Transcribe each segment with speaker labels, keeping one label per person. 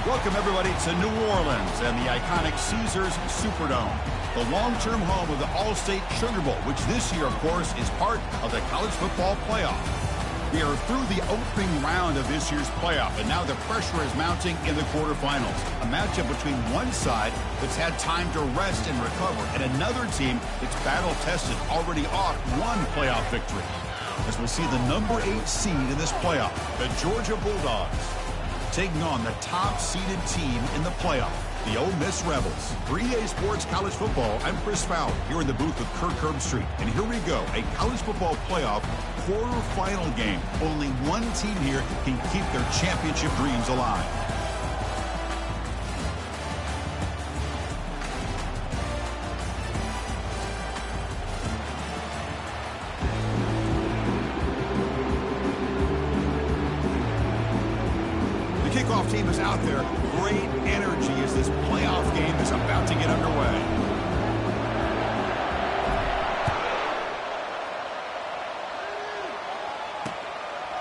Speaker 1: Welcome, everybody, to New Orleans and the iconic Caesars Superdome, the long-term home of the All-State Sugar Bowl, which this year, of course, is part of the College Football Playoff. We are through the opening round of this year's playoff, and now the pressure is mounting in the quarterfinals. A matchup between one side that's had time to rest and recover, and another team that's battle-tested, already off one playoff victory. As we see the number 8 seed in this playoff, the Georgia Bulldogs, taking on the top-seeded team in the playoff, the Ole Miss Rebels. For EA Sports College Football, I'm Chris Fowler, here in the booth with Kirk Herbstreit. And here we go, a college football playoff quarterfinal game. Only one team here can keep their championship dreams alive. Kickoff team is out there. Great energy as this playoff game is about to get underway.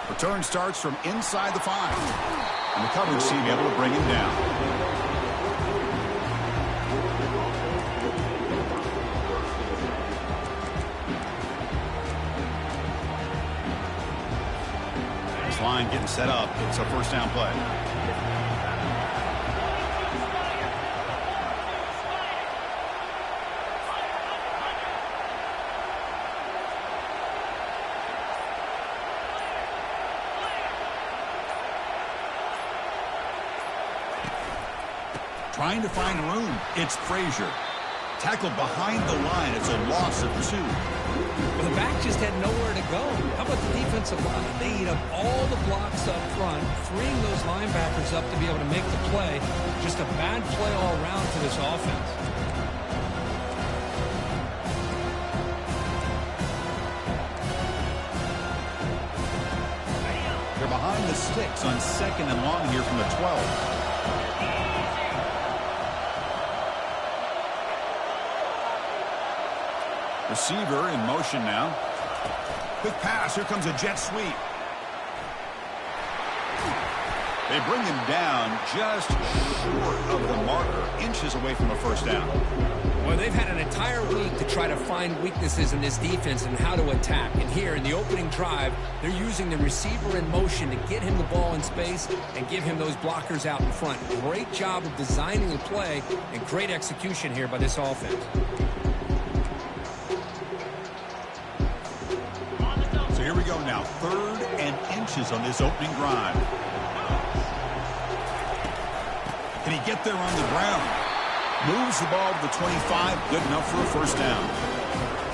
Speaker 1: Return starts from inside the 5. And the coverage team able to bring him down. This line getting set up. It's a first down play. Trying to find room. It's Frazier. Tackled behind the line. It's a loss of 2.
Speaker 2: Well, the back just had nowhere to go. How about the defensive line? They eat up all the blocks up front, freeing those linebackers up to be able to make the play. Just a bad play all around for this offense.
Speaker 1: They're behind the sticks on 2nd and long here from the 12. Receiver in motion now. Quick pass. Here comes a jet sweep. They bring him down just short of the marker, inches away from a first down.
Speaker 2: Well, they've had an entire week to try to find weaknesses in this defense and how to attack. And here in the opening drive, they're using the receiver in motion to get him the ball in space and give him those blockers out in front. Great job of designing the play and great execution here by this offense.
Speaker 1: Here we go now. 3rd and inches on this opening drive. Can he get there on the ground? Moves the ball to the 25. Good enough for a first down.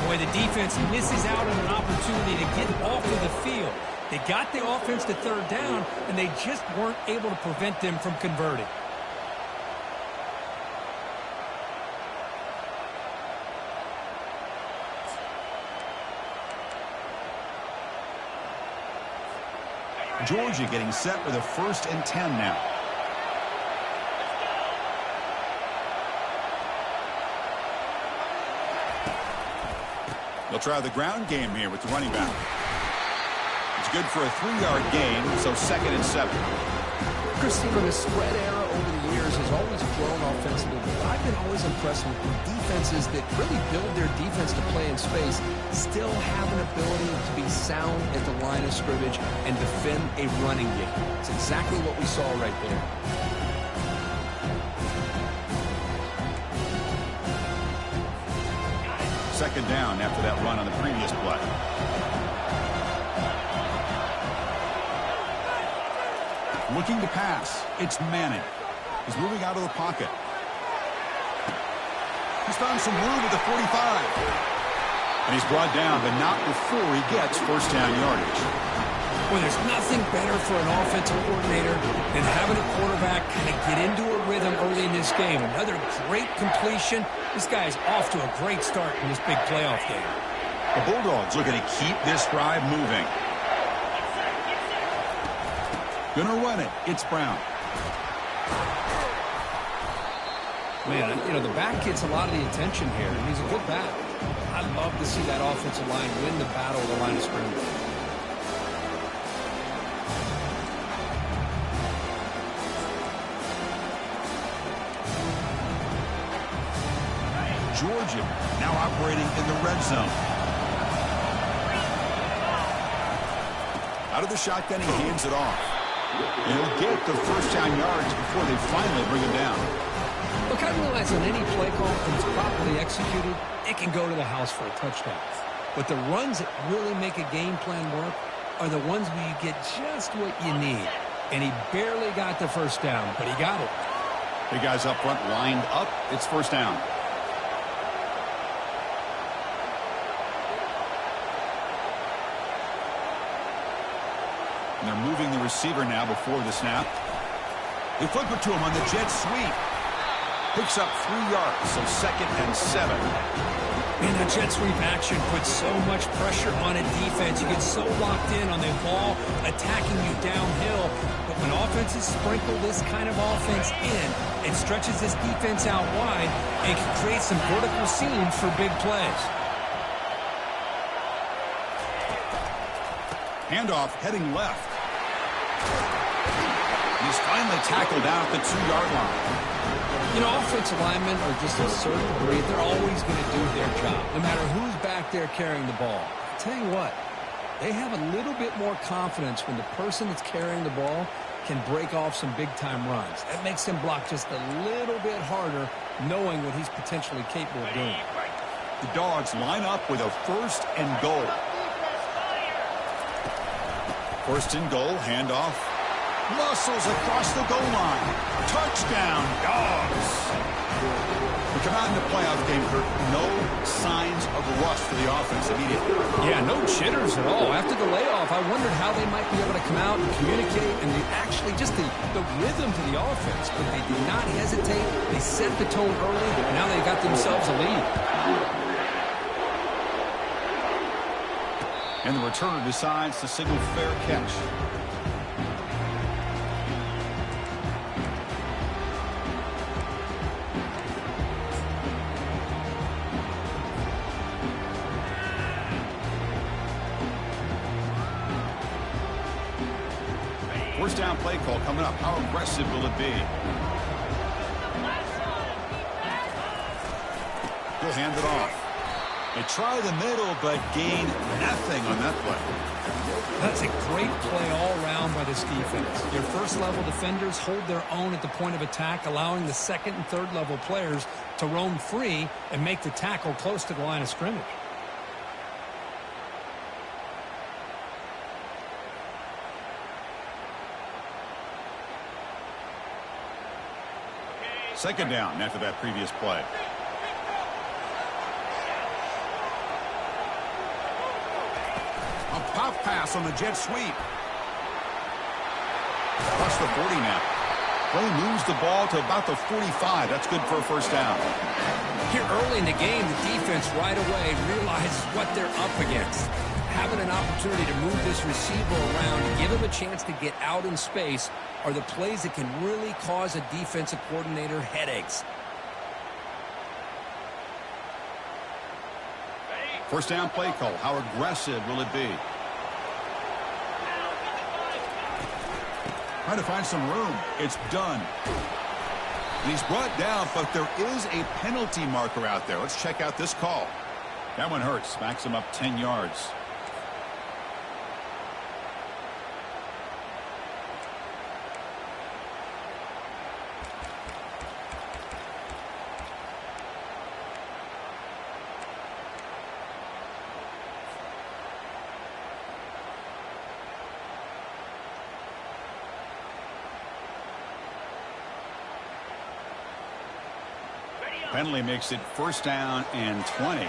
Speaker 2: Boy, the defense misses out on an opportunity to get off of the field. They got the offense to 3rd down, and they just weren't able to prevent them from converting.
Speaker 1: Georgia getting set with a 1st and 10 now. They'll try the ground game here with the running back. It's good for a 3-yard gain, so 2nd and 7.
Speaker 3: Chris, the spread era over the years has always grown offensively, but I've been always impressed with defenses that really build their defense to play in space, still have an ability to be sound at the line of scrimmage and defend a running game. It's exactly what we saw right there.
Speaker 1: Second down after that run on the previous play. Looking to pass. It's Manning. He's moving out of the pocket. He's found some room at the 45. And he's brought down, but not before he gets first down yardage.
Speaker 2: Well, there's nothing better for an offensive coordinator than having a quarterback kind of get into a rhythm early in this game. Another great completion. This guy is off to a great start in this big playoff game.
Speaker 1: The Bulldogs looking to keep this drive moving. Gonna run it. It's Brown.
Speaker 2: Man, the back gets a lot of the attention here, and he's a good back. I'd love to see that offensive line win the battle of the line of scrimmage.
Speaker 1: Trojan, now operating in the red zone. Out of the shotgun, he hands it off. And he'll get the first down yards before they finally bring him down.
Speaker 2: Look, I realize on any play call, when it's properly executed, it can go to the house for a touchdown. But the runs that really make a game plan work are the ones where you get just what you need. And he barely got the first down, but he got it.
Speaker 1: The guys up front lined up. It's first down. And they're moving the receiver now before the snap. They flip it to him on the jet sweep. Picks up 3 yards, so 2nd and 7.
Speaker 2: Man, that jet sweep action puts so much pressure on a defense. You get so locked in on the ball attacking you downhill. But when offenses sprinkle this kind of offense in, it stretches this defense out wide and can create some vertical seams for big plays.
Speaker 1: Handoff heading left. He's finally tackled down at the 2-yard line.
Speaker 2: You know, offensive linemen are just a certain breed. They're always going to do their job, no matter who's back there carrying the ball. I'll tell you what, they have a little bit more confidence when the person that's carrying the ball can break off some big-time runs. That makes him block just a little bit harder, knowing what he's potentially capable of doing.
Speaker 1: The Dogs line up with a 1st and goal. 1st and goal, handoff. Muscles across the goal line. Touchdown, Dogs. We come out in the playoff game, Kurt. No signs of rust for the offense immediately.
Speaker 2: Yeah, no jitters at all. After the layoff, I wondered how they might be able to come out and communicate and actually just the rhythm to the offense. But they did not hesitate. They set the tone early, and now they got themselves a lead.
Speaker 1: And the returner decides to signal fair catch. First down play call coming up. How aggressive will it be? He'll hand it off. They try the middle, but gain nothing on that play.
Speaker 2: That's a great play all around by this defense. Your first-level defenders hold their own at the point of attack, allowing the second and third-level players to roam free and make the tackle close to the line of scrimmage.
Speaker 1: Second down after that previous play. A pop pass on the jet sweep. Across the 40 now. Play moves the ball to about the 45. That's good for a first down.
Speaker 2: Here early in the game, the defense right away realizes what they're up against. Having an opportunity to move this receiver around and give him a chance to get out in space are the plays that can really cause a defensive coordinator headaches.
Speaker 1: First down play call. How aggressive will it be? Trying to find some room. It's done. And he's brought down, but there is a penalty marker out there. Let's check out this call. That one hurts. Backs him up 10 yards. Penalty makes it first down and 20.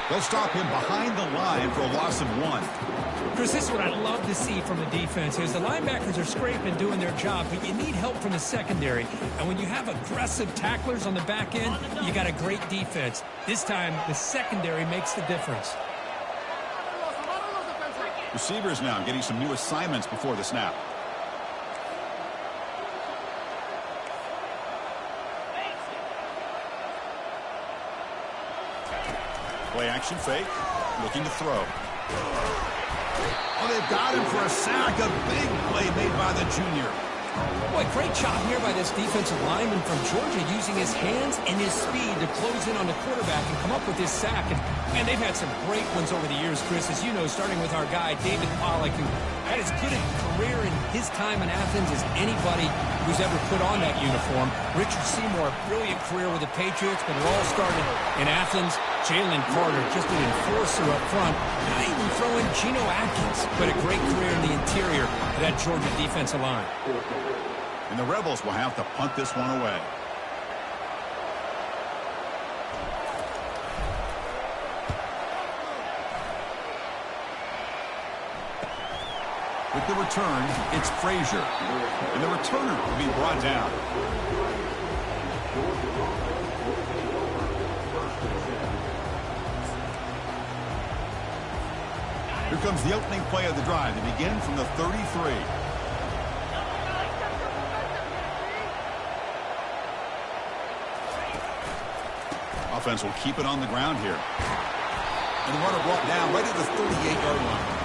Speaker 1: They'll stop him behind the line for a loss of 1.
Speaker 2: Chris, this is what I love to see from a defense is the linebackers are scraping, doing their job, but you need help from the secondary. And when you have aggressive tacklers on the back end, you got a great defense. This time, the secondary makes the difference.
Speaker 1: Receivers now getting some new assignments before the snap. Play action fake. Looking to throw. Oh, they've got him for a sack. A big play made by the junior.
Speaker 2: Boy, great job here by this defensive lineman from Georgia using his hands and his speed to close in on the quarterback and come up with this sack. And, man, they've had some great ones over the years, Chris, as you know, starting with our guy, David Pollack, who had as good a career in his time in Athens as anybody who's ever put on that uniform. Richard Seymour, a brilliant career with the Patriots, but it all started in Athens. Jalen Carter, just an enforcer up front. And I even throw in Geno Atkins, but a great career in the interior of that Georgia defensive line.
Speaker 1: And the Rebels will have to punt this one away. With the return, it's Frazier. And the returner will be brought down. Here comes the opening play of the drive. They begin from the 33. Offense will keep it on the ground here. And the runner brought down right at the 38-yard line.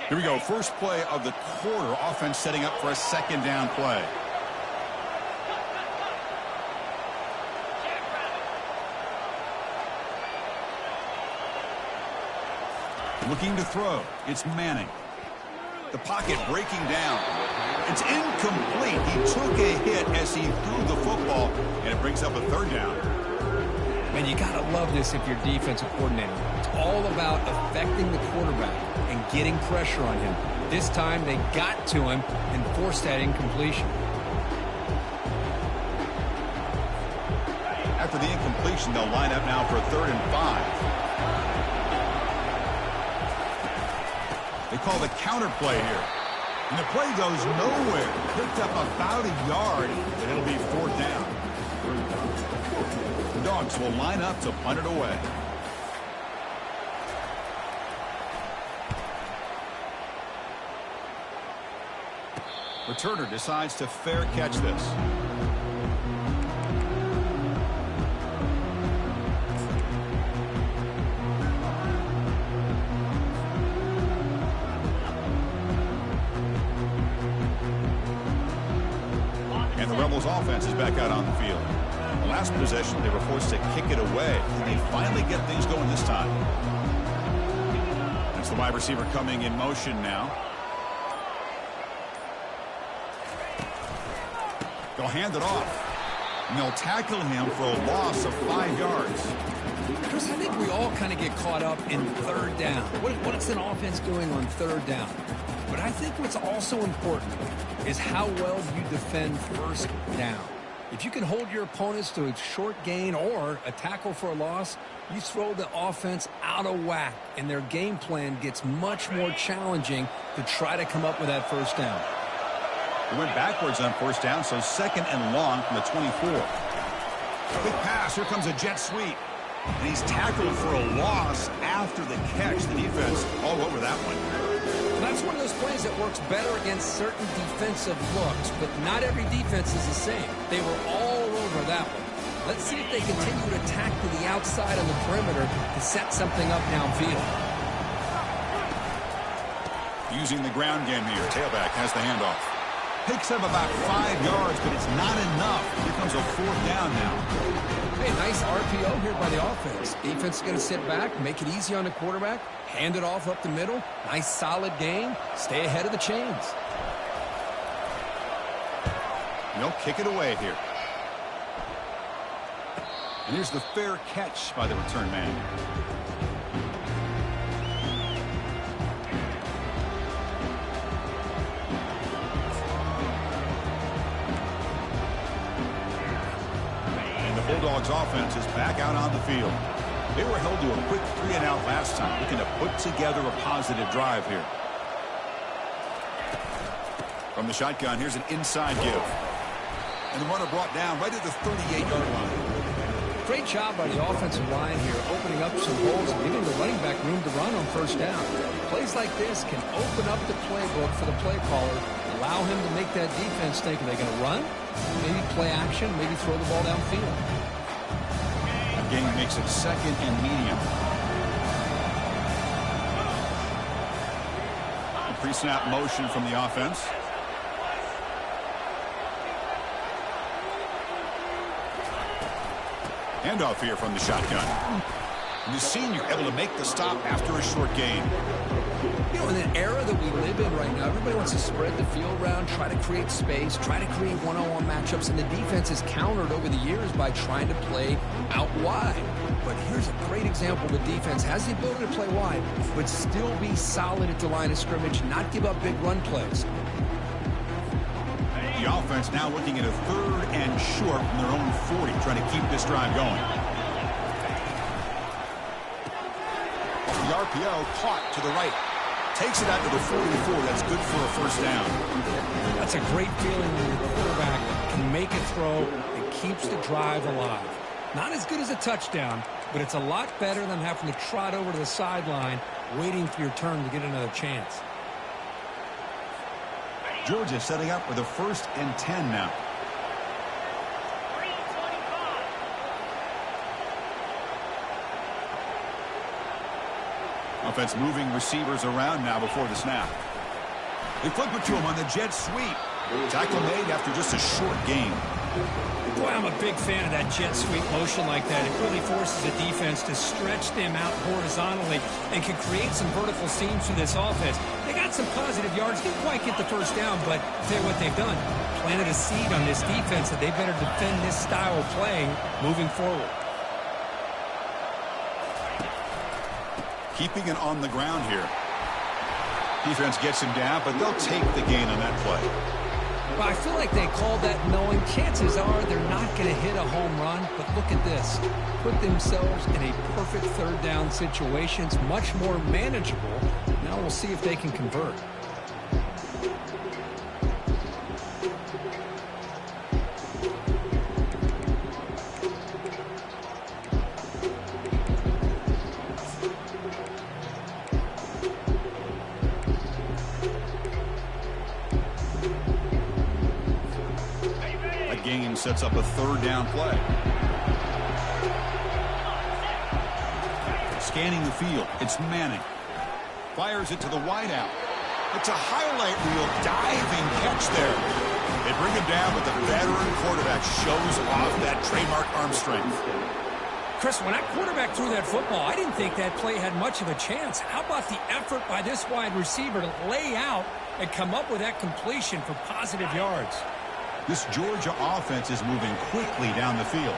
Speaker 1: Here we go. First play of the quarter. Offense setting up for a second down play. Looking to throw. It's Manning. The pocket breaking down. It's incomplete. He took a hit as he threw the football, and it brings up a third down.
Speaker 2: Man, you got to love this if you're defensive coordinator. It's all about affecting the quarterback and getting pressure on him. This time they got to him and forced that incompletion.
Speaker 1: After the incompletion, they'll line up now for a 3rd and 5. They call the counter play here. And the play goes nowhere. Picked up about a yard, and it'll be 4th down. The Dogs will line up to punt it away. Returner decides to fair catch this. And the Rebels offense is back out on the field. The last possession, they were forced to kick it away. And they finally get things going this time. That's the wide receiver coming in motion now. They'll hand it off. And they'll tackle him for a loss of 5 yards.
Speaker 2: Chris, I think we all kind of get caught up in 3rd down. What's an offense doing on 3rd down? But I think what's also important is how well you defend 1st down. If you can hold your opponents to a short gain or a tackle for a loss, you throw the offense out of whack, and their game plan gets much more challenging to try to come up with that 1st down.
Speaker 1: He went backwards on 1st down, so 2nd and long from the 24. Quick pass. Here comes a jet sweep. And he's tackled for a loss after the catch. The defense all over that one.
Speaker 2: That's one of those plays that works better against certain defensive looks, but not every defense is the same. They were all over that one. Let's see if they continue to attack to the outside on the perimeter to set something up downfield.
Speaker 1: Using the ground game here. Tailback has the handoff. Picks up about 5 yards, but it's not enough. Here comes a 4th down now.
Speaker 2: Hey, nice RPO here by the offense. Defense is going to sit back, make it easy on the quarterback, hand it off up the middle. Nice solid game. Stay ahead of the chains.
Speaker 1: They'll kick it away here. And here's the fair catch by the return man. Bulldogs offense is back out on the field. They were held to a quick 3-and-out last time, looking to put together a positive drive here. From From the shotgun, here's an inside give. And the runner brought down right at the 38-yard line.
Speaker 3: Great job by the offensive line here, opening up some holes and giving the running back room to run on first down. Plays like this can open up the playbook for the play caller, allow him to make that defense think, are they going to run? Maybe play action, maybe throw the ball downfield.
Speaker 1: That gain makes it second and medium. A pre-snap motion from the offense. Handoff here from the shotgun. And the senior able to make the stop after a short gain.
Speaker 3: You know, in the era that we live in right now, everybody wants to spread the field around, try to create space, try to create one-on-one matchups, and the defense is countered over the years by trying to play out wide. But here's a great example. The defense has the ability to play wide, but still be solid at the line of scrimmage, not give up big run plays.
Speaker 1: The offense now looking at a 3rd and short from their own 40, trying to keep this drive going. The RPO caught to the right. Takes it out to the 44. That's good for a first down.
Speaker 2: That's a great feeling when the quarterback can make a throw and keeps the drive alive. Not as good as a touchdown, but it's a lot better than having to trot over to the sideline, waiting for your turn to get another chance.
Speaker 1: Georgia setting up for the 1st and 10 now. Offense moving receivers around now before the snap. They flip it to him on the jet sweep. Tackle made after just a short gain.
Speaker 2: Boy, I'm a big fan of that jet sweep motion like that. It really forces the defense to stretch them out horizontally and can create some vertical seams for this offense. They got some positive yards. Didn't quite get the first down, but I'll tell you what they've done. Planted a seed on this defense that they better defend this style of playing moving forward.
Speaker 1: Keeping it on the ground here. Defense gets him down, but they'll take the gain on that play.
Speaker 2: Well, I feel like they called that knowing chances are they're not going to hit a home run, but look at this. Put themselves in a perfect 3rd down situation. It's much more manageable. Now we'll see if they can convert.
Speaker 1: Gain sets up a 3rd down play. Scanning the field. It's Manning. Fires it to the wideout. It's a highlight reel diving catch there. They bring him down, but the veteran quarterback shows off that trademark arm strength.
Speaker 2: Chris, when that quarterback threw that football, I didn't think that play had much of a chance. How about the effort by this wide receiver to lay out and come up with that completion for positive yards?
Speaker 1: This Georgia offense is moving quickly down the field.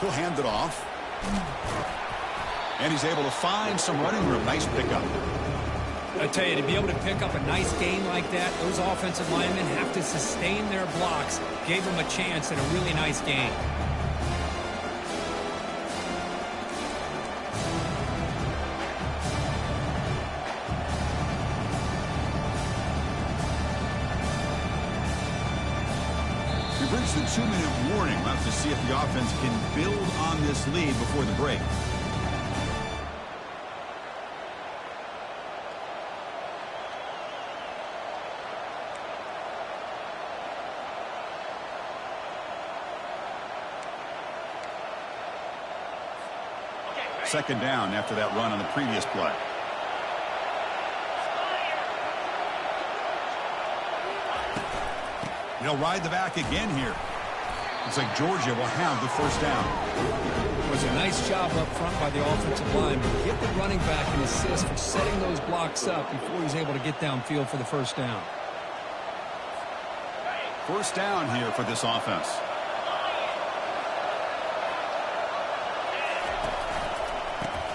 Speaker 1: He'll hand it off. And he's able to find some running room. Nice pickup.
Speaker 2: I tell you, to be able to pick up a nice gain like that, those offensive linemen have to sustain their blocks. Gave them a chance at a really nice gain.
Speaker 1: Brings the 2-minute warning. We'll have to see if the offense can build on this lead before the break. Second down after that run on the previous play. They'll ride the back again here. Looks like Georgia will have the first down.
Speaker 2: It was a nice job up front by the offensive line. Get the running back an assist for setting those blocks up before he's able to get downfield for the first down.
Speaker 1: First down here for this offense.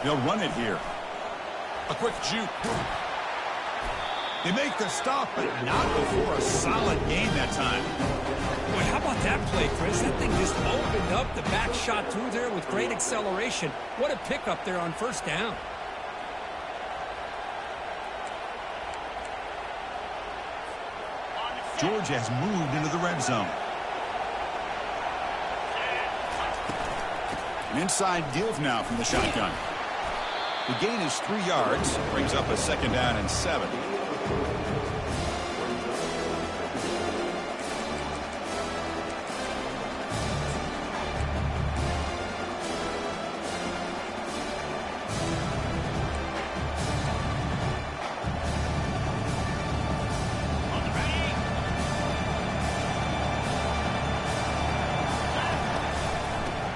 Speaker 1: They'll run it here. A quick juke. They make the stop, but not before a solid gain that time.
Speaker 2: Boy, how about that play, Chris? That thing just opened up. The back shot through there with great acceleration. What a pickup there on first down.
Speaker 1: Georgia has moved into the red zone. An inside give now from the shotgun. The gain is 3 yards. Brings up a 2nd down and 7.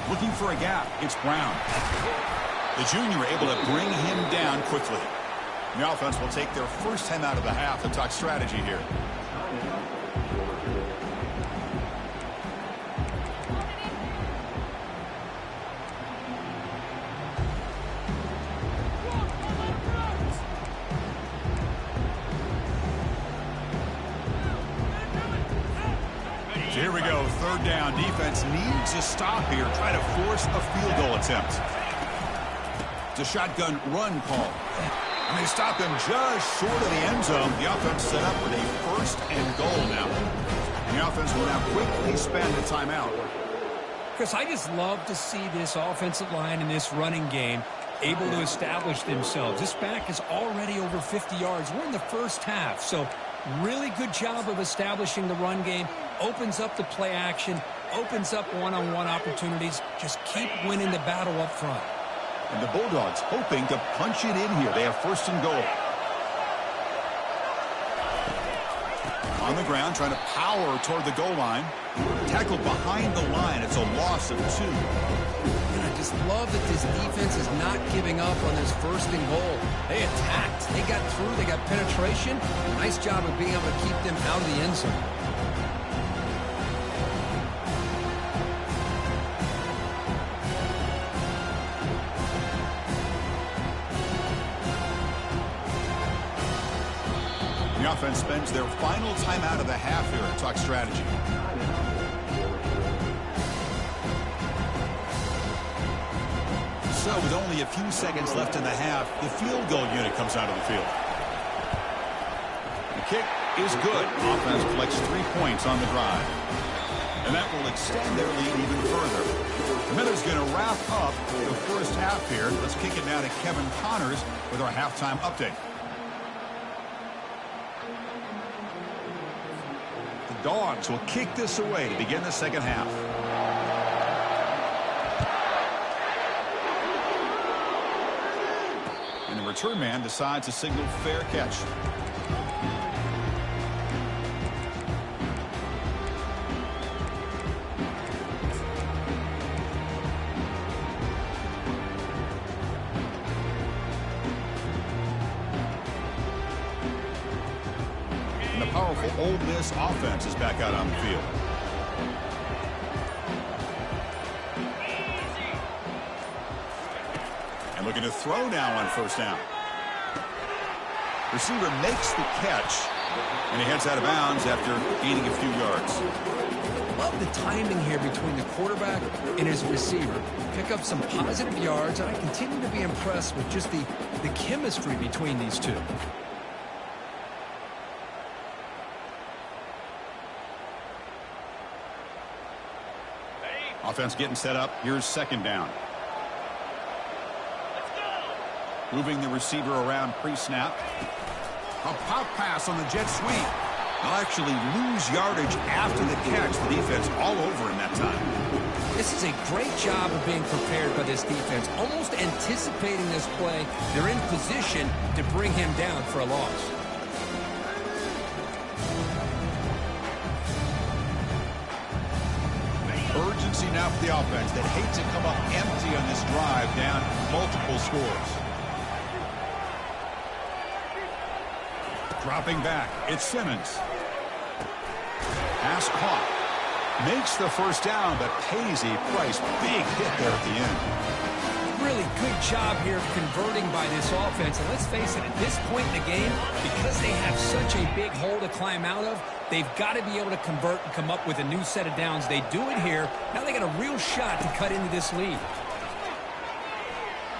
Speaker 1: Looking for a gap. It's Brown. The junior able to bring him down quickly. The offense will take their first time out of the half to talk strategy here. So here we go, 3rd down. Defense needs a stop here. Try to force a field goal attempt. It's a shotgun run call. And they stop him just short of the end zone. The offense set up with a 1st and goal now. And the offense will now quickly spend a timeout.
Speaker 2: Chris, I just love to see this offensive line in this running game able to establish themselves. This back is already over 50 yards. We're in the first half, so really good job of establishing the run game. Opens up the play action, opens up one-on-one opportunities. Just keep winning the battle up front.
Speaker 1: And the Bulldogs hoping to punch it in here. They have 1st and goal. On the ground, trying to power toward the goal line. Tackled behind the line. It's a loss of 2.
Speaker 2: And I just love that this defense is not giving up on this 1st and goal. They attacked. They got through. They got penetration. Nice job of being able to keep them out of the end zone.
Speaker 1: The offense spends their final time out of the half here at Talk Strategy. So with only a few seconds left in the half, the field goal unit comes out of the field. The kick is good. Offense collects 3 points on the drive. And that will extend their lead even further. Miller's going to wrap up the first half here. Let's kick it now to Kevin Connors with our halftime update. Dogs will kick this away to begin the second half. And the return man decides to signal fair catch. Powerful Ole Miss offense is back out on the field. And looking to throw now on 1st down. Receiver makes the catch, and he heads out of bounds after gaining a few yards.
Speaker 2: Love the timing here between the quarterback and his receiver. Pick up some positive yards, and I continue to be impressed with just the chemistry between these two.
Speaker 1: Offense getting set up. Here's 2nd down. Moving the receiver around pre-snap. A pop pass on the jet sweep. They'll actually lose yardage after the catch. The defense all over in that time.
Speaker 2: This is a great job of being prepared by this defense. Almost anticipating this play. They're in position to bring him down for a loss.
Speaker 1: Urgency now for the offense that hates to come up empty on this drive, down multiple scores. Dropping back, it's Simmons. Pass caught. Makes the 1st down, but pays a price. Big hit there at the end.
Speaker 2: Really good job here of converting by this offense. And let's face it, at this point in the game, because they have such a big hole to climb out of, they've got to be able to convert and come up with a new set of downs. They do it here. Now they got a real shot to cut into this lead.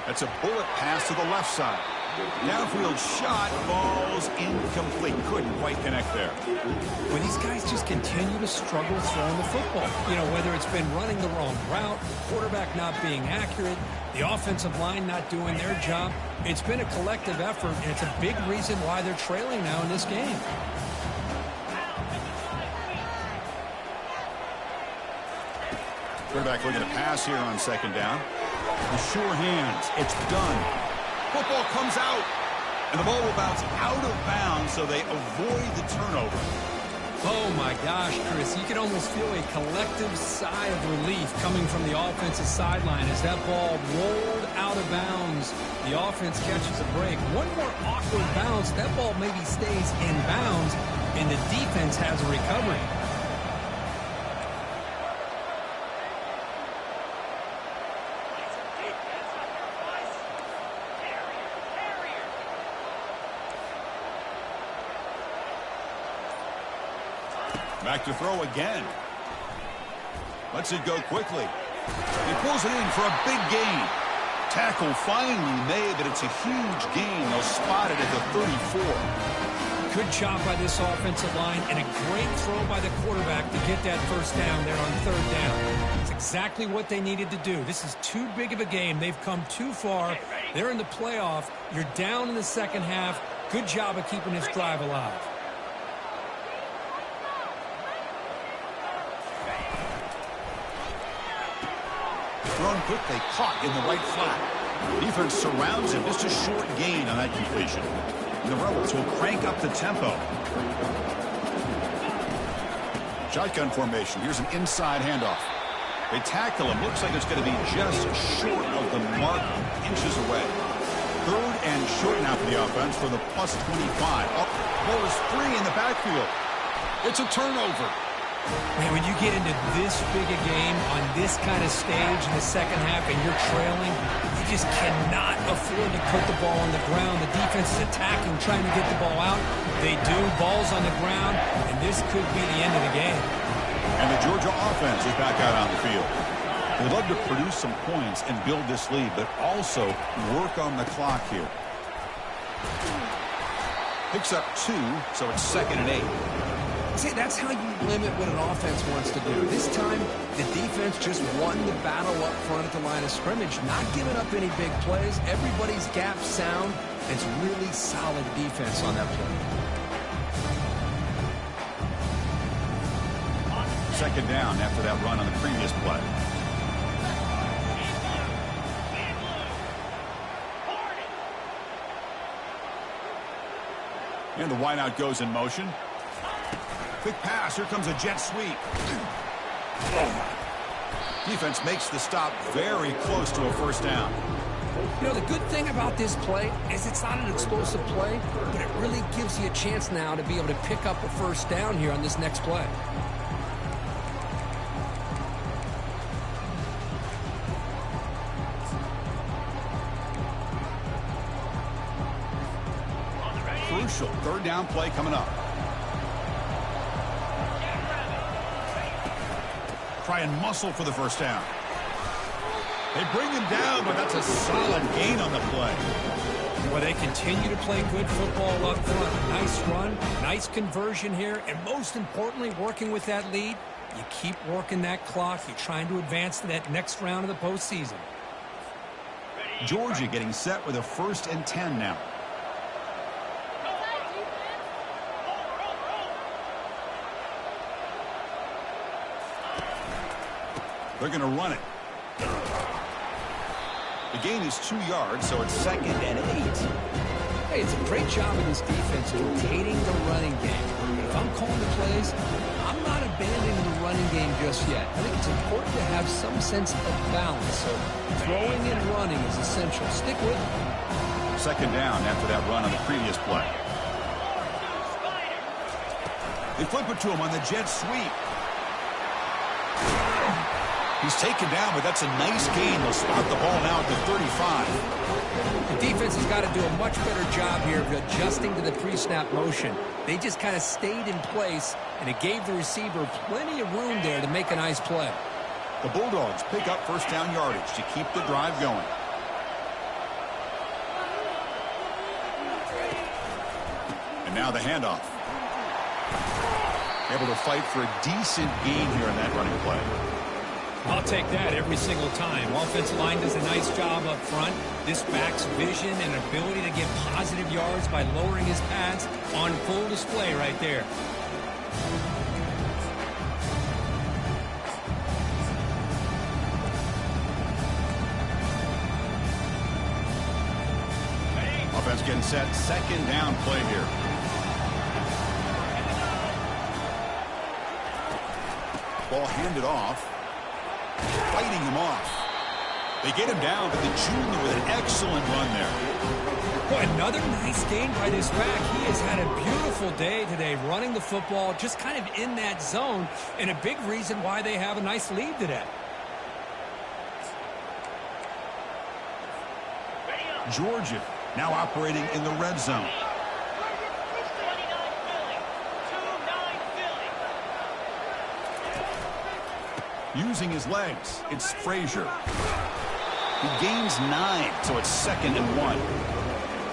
Speaker 1: That's a bullet pass to the left side. Downfield shot, ball's incomplete. Couldn't quite connect there.
Speaker 2: Well, these guys just continue to struggle throwing the football. You know, whether it's been running the wrong route, quarterback not being accurate, the offensive line not doing their job. It's been a collective effort, and it's a big reason why they're trailing now in this game.
Speaker 1: Quarterback looking to pass here on second down. With sure hands, it's done. Football comes out, and the ball will bounce out of bounds, so they avoid the turnover.
Speaker 2: Oh, my gosh, Chris. You can almost feel a collective sigh of relief coming from the offensive sideline as that ball rolled out of bounds. The offense catches a break. One more awkward bounce. That ball maybe stays in bounds, and the defense has a recovery.
Speaker 1: Back to throw again. Lets it go quickly. He pulls it in for a big gain. Tackle finally made, but it's a huge gain. They'll spot it at the 34.
Speaker 2: Good job by this offensive line, and a great throw by the quarterback to get that first down there on third down. It's exactly what they needed to do. This is too big of a game. They've come too far. They're in the playoff. You're down in the second half. Good job of keeping this drive alive.
Speaker 1: Thrown quickly, caught in the right flat. Defense surrounds him. Just a short gain on that completion. And the Rebels will crank up the tempo. Shotgun formation. Here's an inside handoff. They tackle him. Looks like it's going to be just short of the mark, inches away. Third and short now for the offense for the +25. Oh, ball is free in the backfield. It's a turnover.
Speaker 2: Man, when you get into this big a game on this kind of stage in the second half and you're trailing, you just cannot afford to put the ball on the ground. The defense is attacking, trying to get the ball out. They do. Ball's on the ground, and this could be the end of the game.
Speaker 1: And the Georgia offense is back out on the field. They'd love to produce some points and build this lead, but also work on the clock here. Picks up 2, so it's 2nd and 8.
Speaker 3: See, that's how you limit what an offense wants to do. This time, the defense just won the battle up front at the line of scrimmage, not giving up any big plays. Everybody's gap sound. It's really solid defense on that play.
Speaker 1: 2nd down after that run on the previous play. And the wideout goes in motion. Quick pass. Here comes a jet sweep. Defense makes the stop very close to a first down.
Speaker 2: You know, the good thing about this play is it's not an explosive play, but it really gives you a chance now to be able to pick up a first down here on this next play.
Speaker 1: Crucial 3rd down play coming up. Try and muscle for the first down. They bring him down, but that's a solid gain on the play.
Speaker 2: Well, they continue to play good football up front. Nice run, nice conversion here, and most importantly, working with that lead, you keep working that clock. You're trying to advance to that next round of the postseason.
Speaker 1: Georgia getting set with a 1st and 10 now. They're going to run it. The gain is 2 yards, so it's 2nd and 8.
Speaker 3: Hey, it's a great job of this defense rotating the running game. But if I'm calling the plays, I'm not abandoning the running game just yet. I think it's important to have some sense of balance. So throwing and running is essential. Stick with it.
Speaker 1: 2nd down after that run on the previous play. They flip it to him on the jet sweep. He's taken down, but that's a nice gain. They'll spot the ball now at the 35.
Speaker 2: The defense has got to do a much better job here of adjusting to the pre-snap motion. They just kind of stayed in place, and it gave the receiver plenty of room there to make a nice play.
Speaker 1: The Bulldogs pick up first down yardage to keep the drive going. now the handoff. Able to fight for a decent gain here in that running play.
Speaker 2: I'll take that every single time. Offensive line does a nice job up front. This back's vision and ability to get positive yards by lowering his pads on full display right there.
Speaker 1: Offense getting set. Second down play here. Ball handed off. Fighting him off. They get him down, but the junior with an excellent run there.
Speaker 2: Boy, another nice gain by this back. He has had a beautiful day today running the football, just kind of in that zone, and a big reason why they have a nice lead today.
Speaker 1: Georgia now operating in the red zone. Using his legs, it's Frazier. He gains 9, so it's 2nd and 1.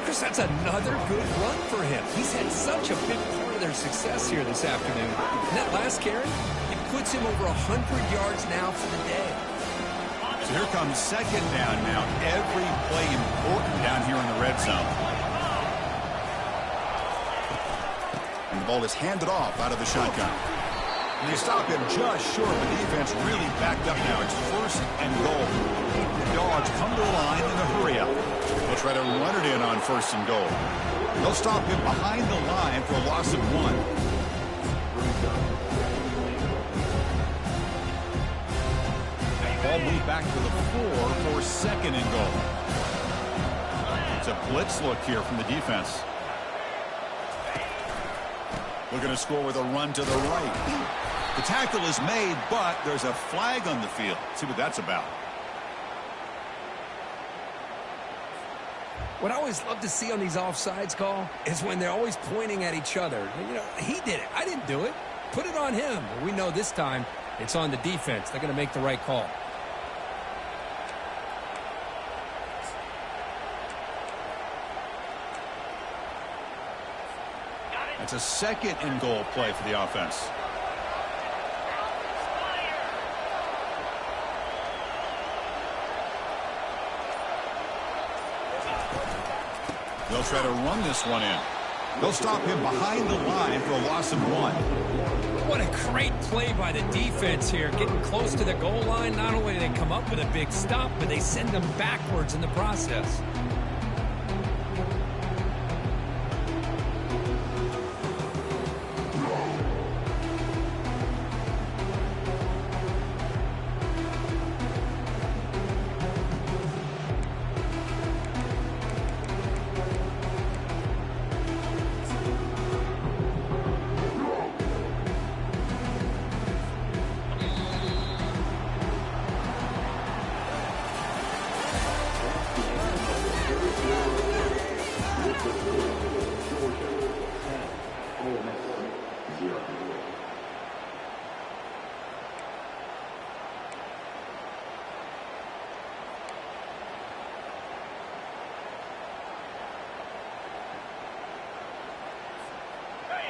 Speaker 2: Chris, that's another good run for him. He's had such a big part of their success here this afternoon. And that last carry, it puts him over 100 yards now for the day.
Speaker 1: So here comes 2nd down now. Every play important down here in the red zone. And the ball is handed off out of the shotgun. And they stop him just short. The defense really backed up now. It's 1st and goal. The Dogs come to the line in a hurry up. They'll try to run it in on 1st and goal. They'll stop him behind the line for a loss of 1. Ball moved back to the 4 for 2nd and goal. It's a blitz look here from the defense. Looking to score with a run to the right. The tackle is made, but there's a flag on the field. Let's see what that's about.
Speaker 2: What I always love to see on these offsides call is when they're always pointing at each other. You know, he did it. I didn't do it. Put it on him. We know this time it's on the defense. They're going to make the right call.
Speaker 1: It's a 2nd and goal play for the offense. They'll try to run this one in. They'll stop him behind the line for a loss of 1.
Speaker 2: What a great play by the defense here. Getting close to the goal line, not only do they come up with a big stop, but they send them backwards in the process.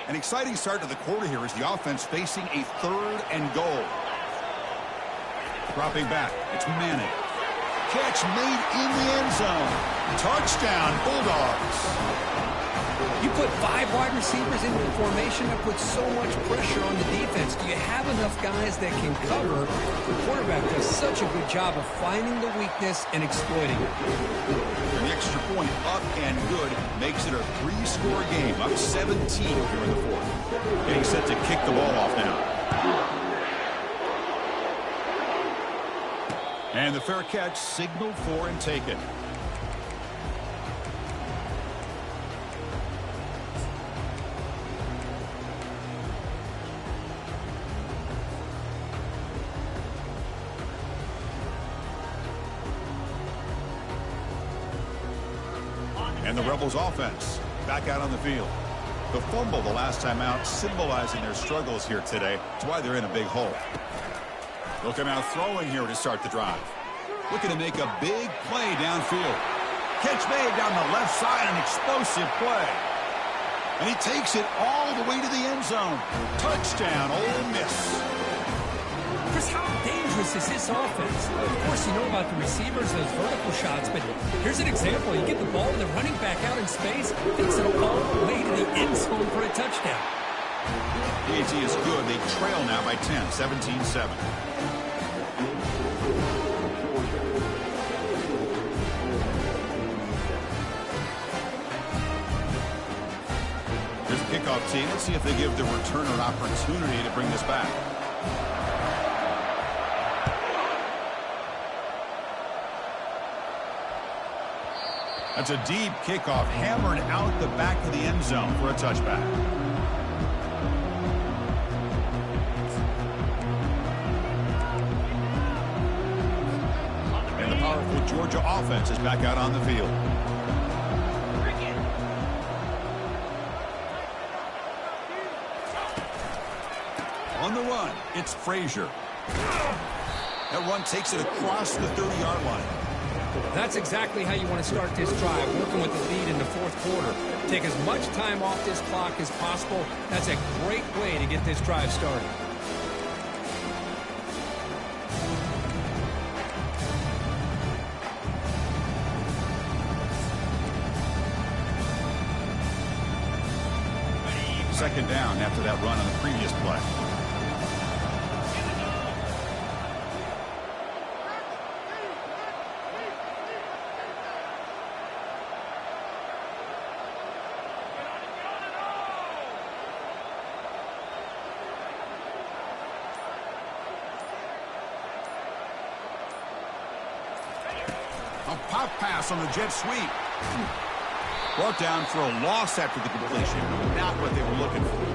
Speaker 1: An exciting start to the quarter here as the offense facing a 3rd and goal. Dropping back, it's Manning. Catch made in the end zone. Touchdown, Bulldogs.
Speaker 2: You put 5 wide receivers into a formation that puts so much pressure on the defense. Do you have enough guys that can cover? The quarterback does such a good job of finding the weakness and exploiting it.
Speaker 1: And the extra point up and good makes it a 3-score game. Up 17 here in the 4th. Getting set to kick the ball off now. And the fair catch signaled for and taken. And the Rebels offense back out on the field. The fumble the last time out symbolizing their struggles here today. That's why they're in a big hole. They'll come out throwing here to start the drive. Looking to make a big play downfield. Catch made down the left side, an explosive play. And he takes it all the way to the end zone. Touchdown, Ole Miss.
Speaker 2: Chris, how dangerous is this offense? Of course, you know about the receivers, those vertical shots, but here's an example. You get the ball to the running back out in space, takes it all the way to the end zone for a touchdown.
Speaker 1: The AT is good. They trail now by 10, 17-7. Here's the kickoff team. Let's see if they give the returner an opportunity to bring this back. That's a deep kickoff, hammered out the back of the end zone for a touchback. And the powerful Georgia offense is back out on the field. On the run, it's Frazier. That run takes it across the 30-yard line.
Speaker 2: That's exactly how you want to start this drive, working with the lead in the fourth quarter. Take as much time off this clock as possible. That's a great way to get this drive started.
Speaker 1: Second down after that run on the previous play. A pop pass on the jet sweep. Brought down for a loss after the completion. Not what they were looking for.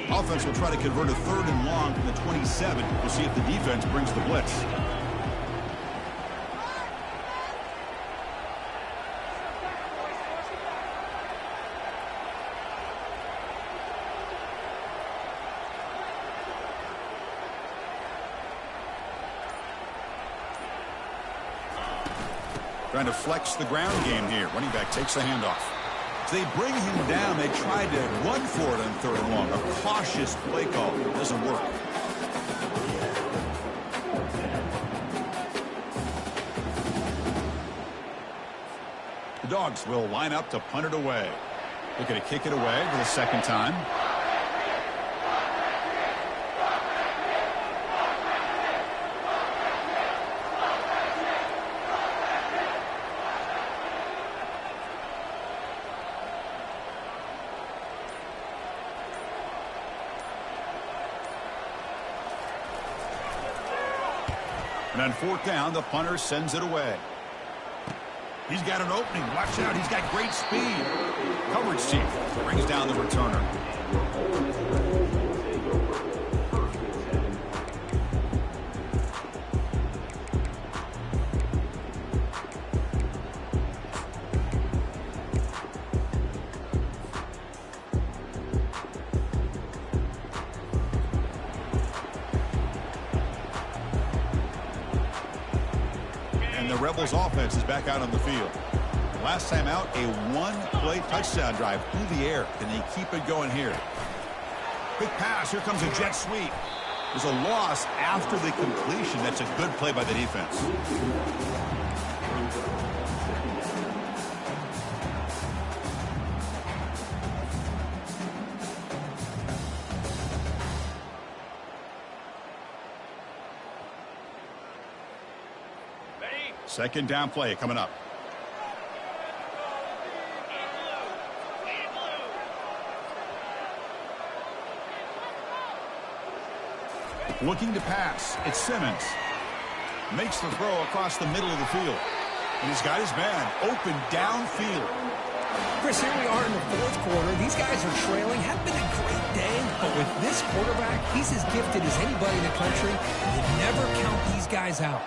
Speaker 1: Offense will try to convert a 3rd and long from the 27. We'll see if the defense brings the blitz. Trying to flex the ground game here. Running back takes the handoff. They bring him down. They tried to run for it on 3rd and long. A cautious play call. Doesn't work. The Dogs will line up to punt it away. Looking to kick it away for the second time. And on 4th down, the punter sends it away. He's got an opening. Watch out. He's got great speed. Coverage team brings down the returner. And the Rebels offense is back out on the field. Last time out, a one-play touchdown drive through the air. Can they keep it going here? Quick pass. Here comes a jet sweep. There's a loss after the completion. That's a good play by the defense. Second down play coming up. Looking to pass. It's Simmons. Makes the throw across the middle of the field. And he's got his man open downfield.
Speaker 2: Chris, here we are in the fourth quarter. These guys are trailing. Have been a great day. But with this quarterback, he's as gifted as anybody in the country. You never count these guys out.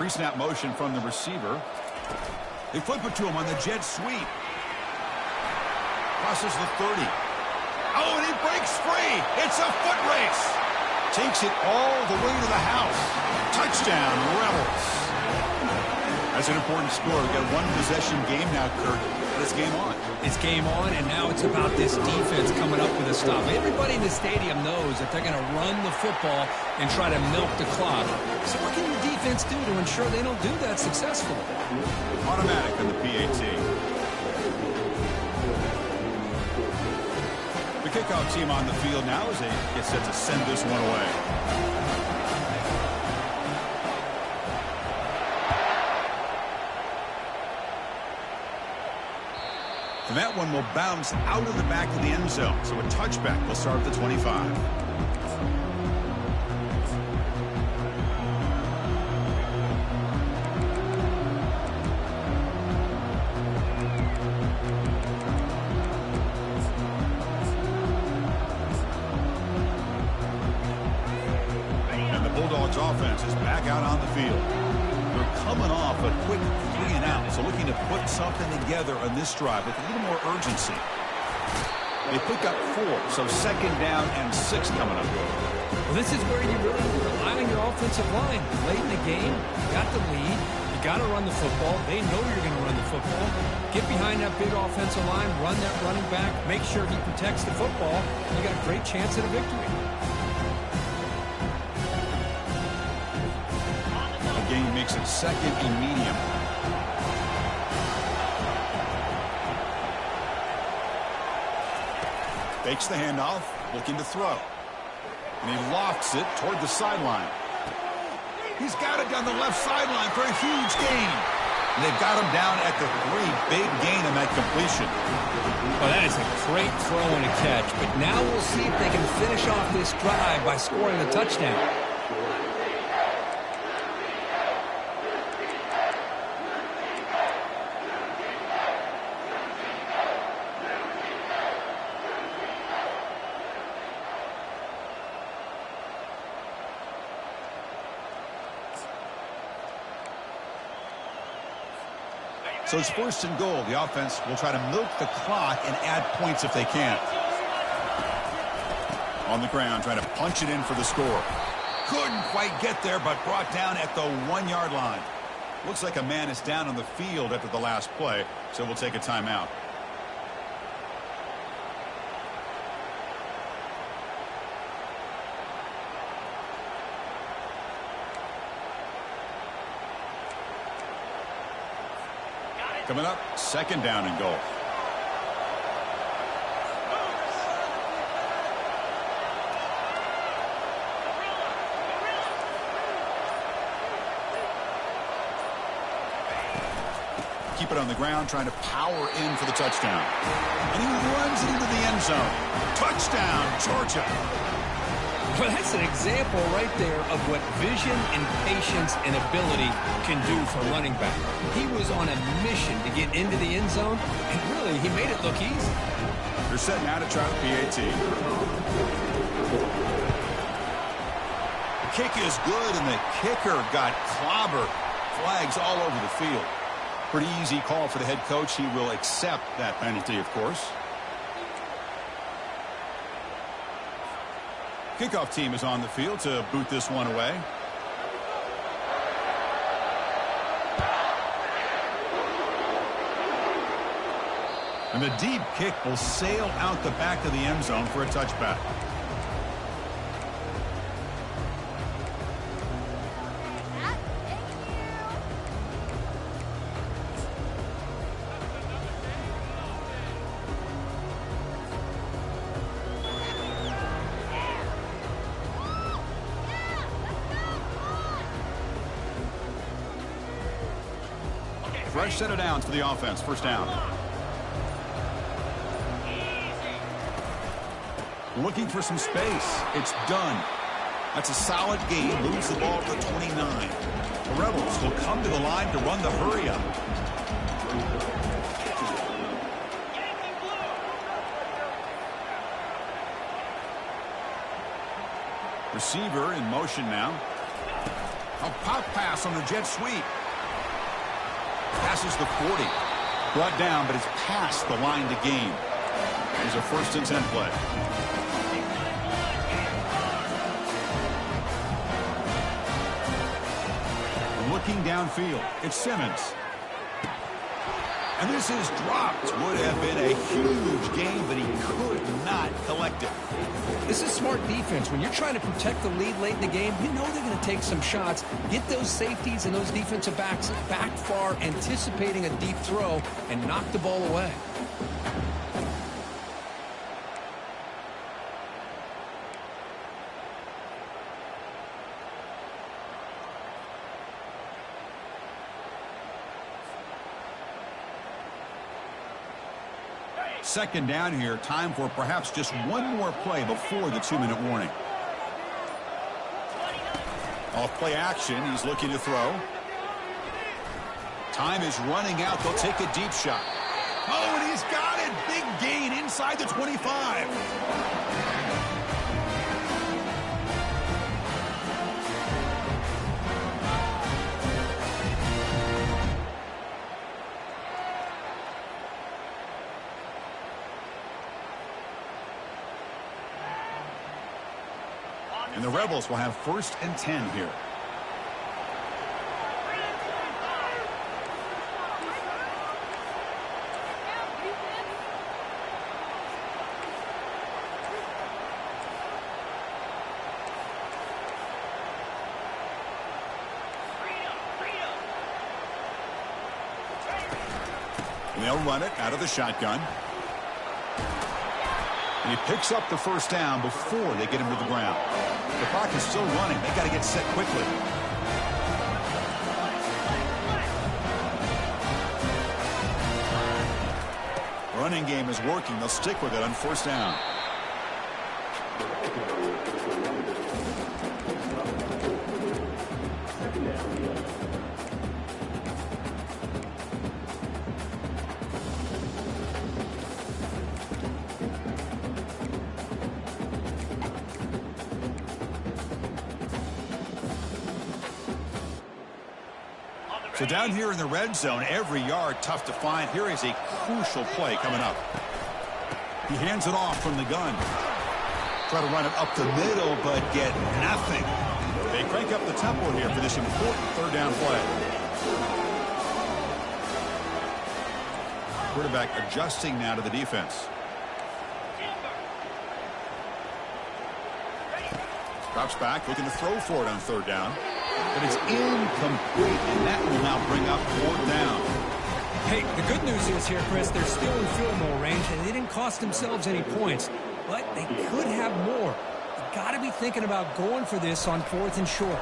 Speaker 1: Pre-snap motion from the receiver. They flip it to him on the jet sweep. Crosses the 30. Oh, and he breaks free. It's a foot race. Takes it all the way to the house. Touchdown, Rebels. That's an important score. We've got one possession game now, Kirk. It's game on.
Speaker 2: It's game on, and now it's about this defense coming up with a stop. Everybody in the stadium knows that they're going to run the football and try to milk the clock. So what can your defense do to ensure they don't do that successfully?
Speaker 1: Automatic on the PAT. The kickoff team on the field now as they get set to send this one away. And that one will bounce out of the back of the end zone. So a touchback will start at the 25. And the Bulldogs offense is back out on the field. They're coming off a quick 3-and-out, so looking to put something together on this drive with a little more urgency. They pick up 4, so 2nd down and 6 coming up.
Speaker 2: Well, this is where you really rely on your offensive line. Late in the game, you got the lead. You got to run the football. They know you're going to run the football. Get behind that big offensive line, run that running back, make sure he protects the football. You got a great chance at a victory.
Speaker 1: Game makes it 2nd and medium. Fakes the handoff, looking to throw. And he lofts it toward the sideline. He's got it down the left sideline for a huge gain. And they've got him down at the 3. Big gain on that completion.
Speaker 2: Well, that is a great throw and a catch. But now we'll see if they can finish off this drive by scoring a touchdown.
Speaker 1: So it's 1st and goal. The offense will try to milk the clock and add points if they can. On the ground, trying to punch it in for the score. Couldn't quite get there, but brought down at the 1-yard line. Looks like a man is down on the field after the last play, so we'll take a timeout. Coming up, 2nd down and goal. Keep it on the ground, trying to power in for the touchdown. And he runs it into the end zone. Touchdown, Georgia.
Speaker 2: Well, that's an example right there of what vision and patience and ability can do for running back. He was on a mission to get into the end zone, and really, he made it look easy.
Speaker 1: They're set now to try the PAT. The kick is good, and the kicker got clobbered. Flags all over the field. Pretty easy call for the head coach. He will accept that penalty, of course. Kickoff team is on the field to boot this one away. And the deep kick will sail out the back of the end zone for a touchback. Fresh set of downs for the offense. 1st down. Looking for some space. It's done. That's a solid gain. Moves the ball to the 29. The Rebels will come to the line to run the hurry up. Receiver in motion now. A pop pass on the jet sweep. Passes the 40. Brought down, but it's past the line to gain. Here's a 1st and 10 play. Looking downfield, it's Simmons. And this is dropped. Would have been a huge gain, but he could not collect it.
Speaker 3: This is smart defense. When you're trying to protect the lead late in the game, you know they're going to take some shots, get those safeties and those defensive backs back far, anticipating a deep throw, and knock the ball away.
Speaker 1: Second down here. Time for perhaps just one more play before the 2-minute warning. Off play action. He's looking to throw. Time is running out. They'll take a deep shot. Oh, and he's got it. Big gain inside the 25. And the Rebels will have 1st and 10 here. And they'll run it out of the shotgun. And he picks up the 1st down before they get him to the ground. The clock is still running. They got to get set quickly. Running game is working. They'll stick with it on 1st down. So down here in the red zone, every yard tough to find. Here is a crucial play coming up. He hands it off from the gun. Try to run it up the middle, but get nothing. They crank up the tempo here for this important 3rd down play. Quarterback adjusting now to the defense. Drops back, looking to throw for it on 3rd down. But it's incomplete, and that will now bring up 4th down.
Speaker 2: Hey, the good news is here, Chris, they're still in field goal range, and they didn't cost themselves any points. But they could have more. You've got to be thinking about going for this on 4th and short.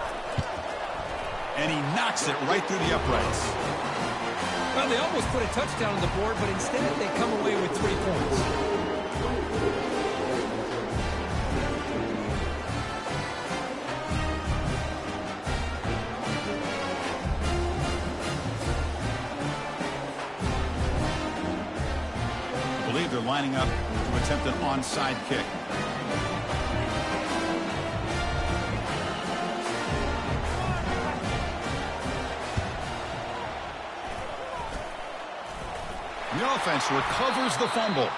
Speaker 1: And he knocks it right through the uprights.
Speaker 2: Well, they almost put a touchdown on the board, but instead they come away with 3 points.
Speaker 1: They're lining up to attempt an onside kick. The offense recovers the fumble.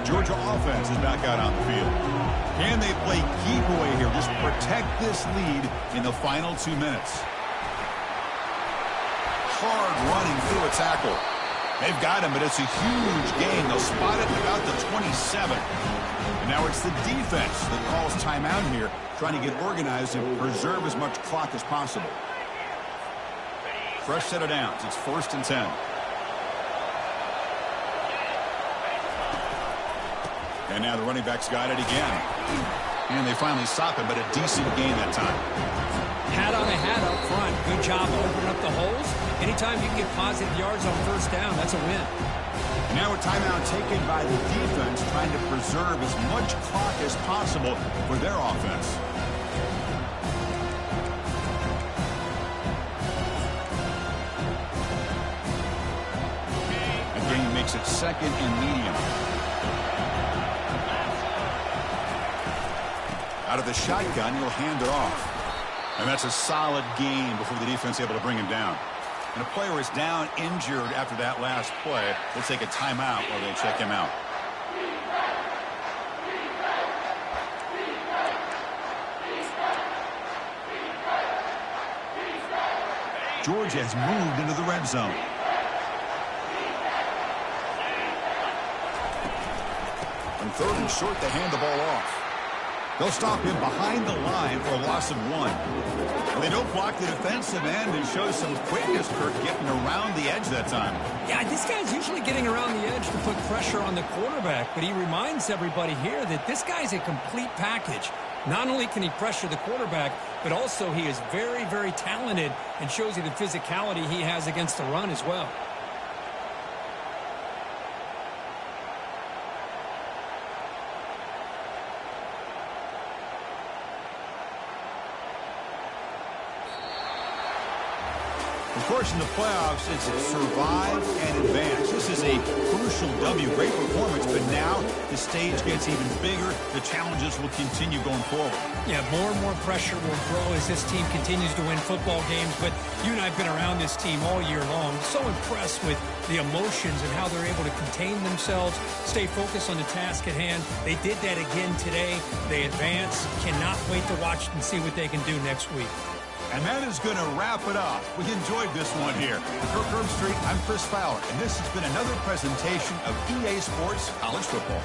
Speaker 1: Georgia offense is back out on the field. Can they play keep away here? Just protect this lead in the final 2 minutes. Hard running through a tackle. They've got him, but it's a huge gain. They'll spot it about the 27. And now it's the defense that calls timeout here, trying to get organized and preserve as much clock as possible. Fresh set of downs. It's 1st and 10. And now the running back's got it again. And they finally stop him, but a decent gain that time.
Speaker 2: Hat on a hat up front. Good job opening up the holes. Anytime you can get positive yards on 1st down, that's a win.
Speaker 1: Now a timeout taken by the defense, trying to preserve as much clock as possible for their offense. second and medium. Out of the shotgun, he'll hand it off. And that's a solid gain before the defense is able to bring him down. And a player is down injured after that last play. They'll take a timeout while they check him out. Georgia has moved into the red zone. On 3rd and short, they hand the ball off. They'll stop him behind the line for a loss of 1. And they don't block the defensive end and show some quickness, Kirk, getting around the edge that time.
Speaker 2: Yeah, this guy's usually getting around the edge to put pressure on the quarterback, but he reminds everybody here that this guy's a complete package. Not only can he pressure the quarterback, but also he is very, very talented and shows you the physicality he has against the run as well.
Speaker 1: Of course, in the playoffs, it's survive and advance. This is a crucial W. Great performance, but now the stage gets even bigger. The challenges will continue going forward.
Speaker 2: Yeah, more and more pressure will grow as this team continues to win football games, but you and I have been around this team all year long. So impressed with the emotions and how they're able to contain themselves, stay focused on the task at hand. They did that again today. They advance. Cannot wait to watch and see what they can do next week.
Speaker 1: And that is going to wrap it up. We enjoyed this one here. For Kirk Herbstreit, I'm Chris Fowler, and this has been another presentation of EA Sports College Football.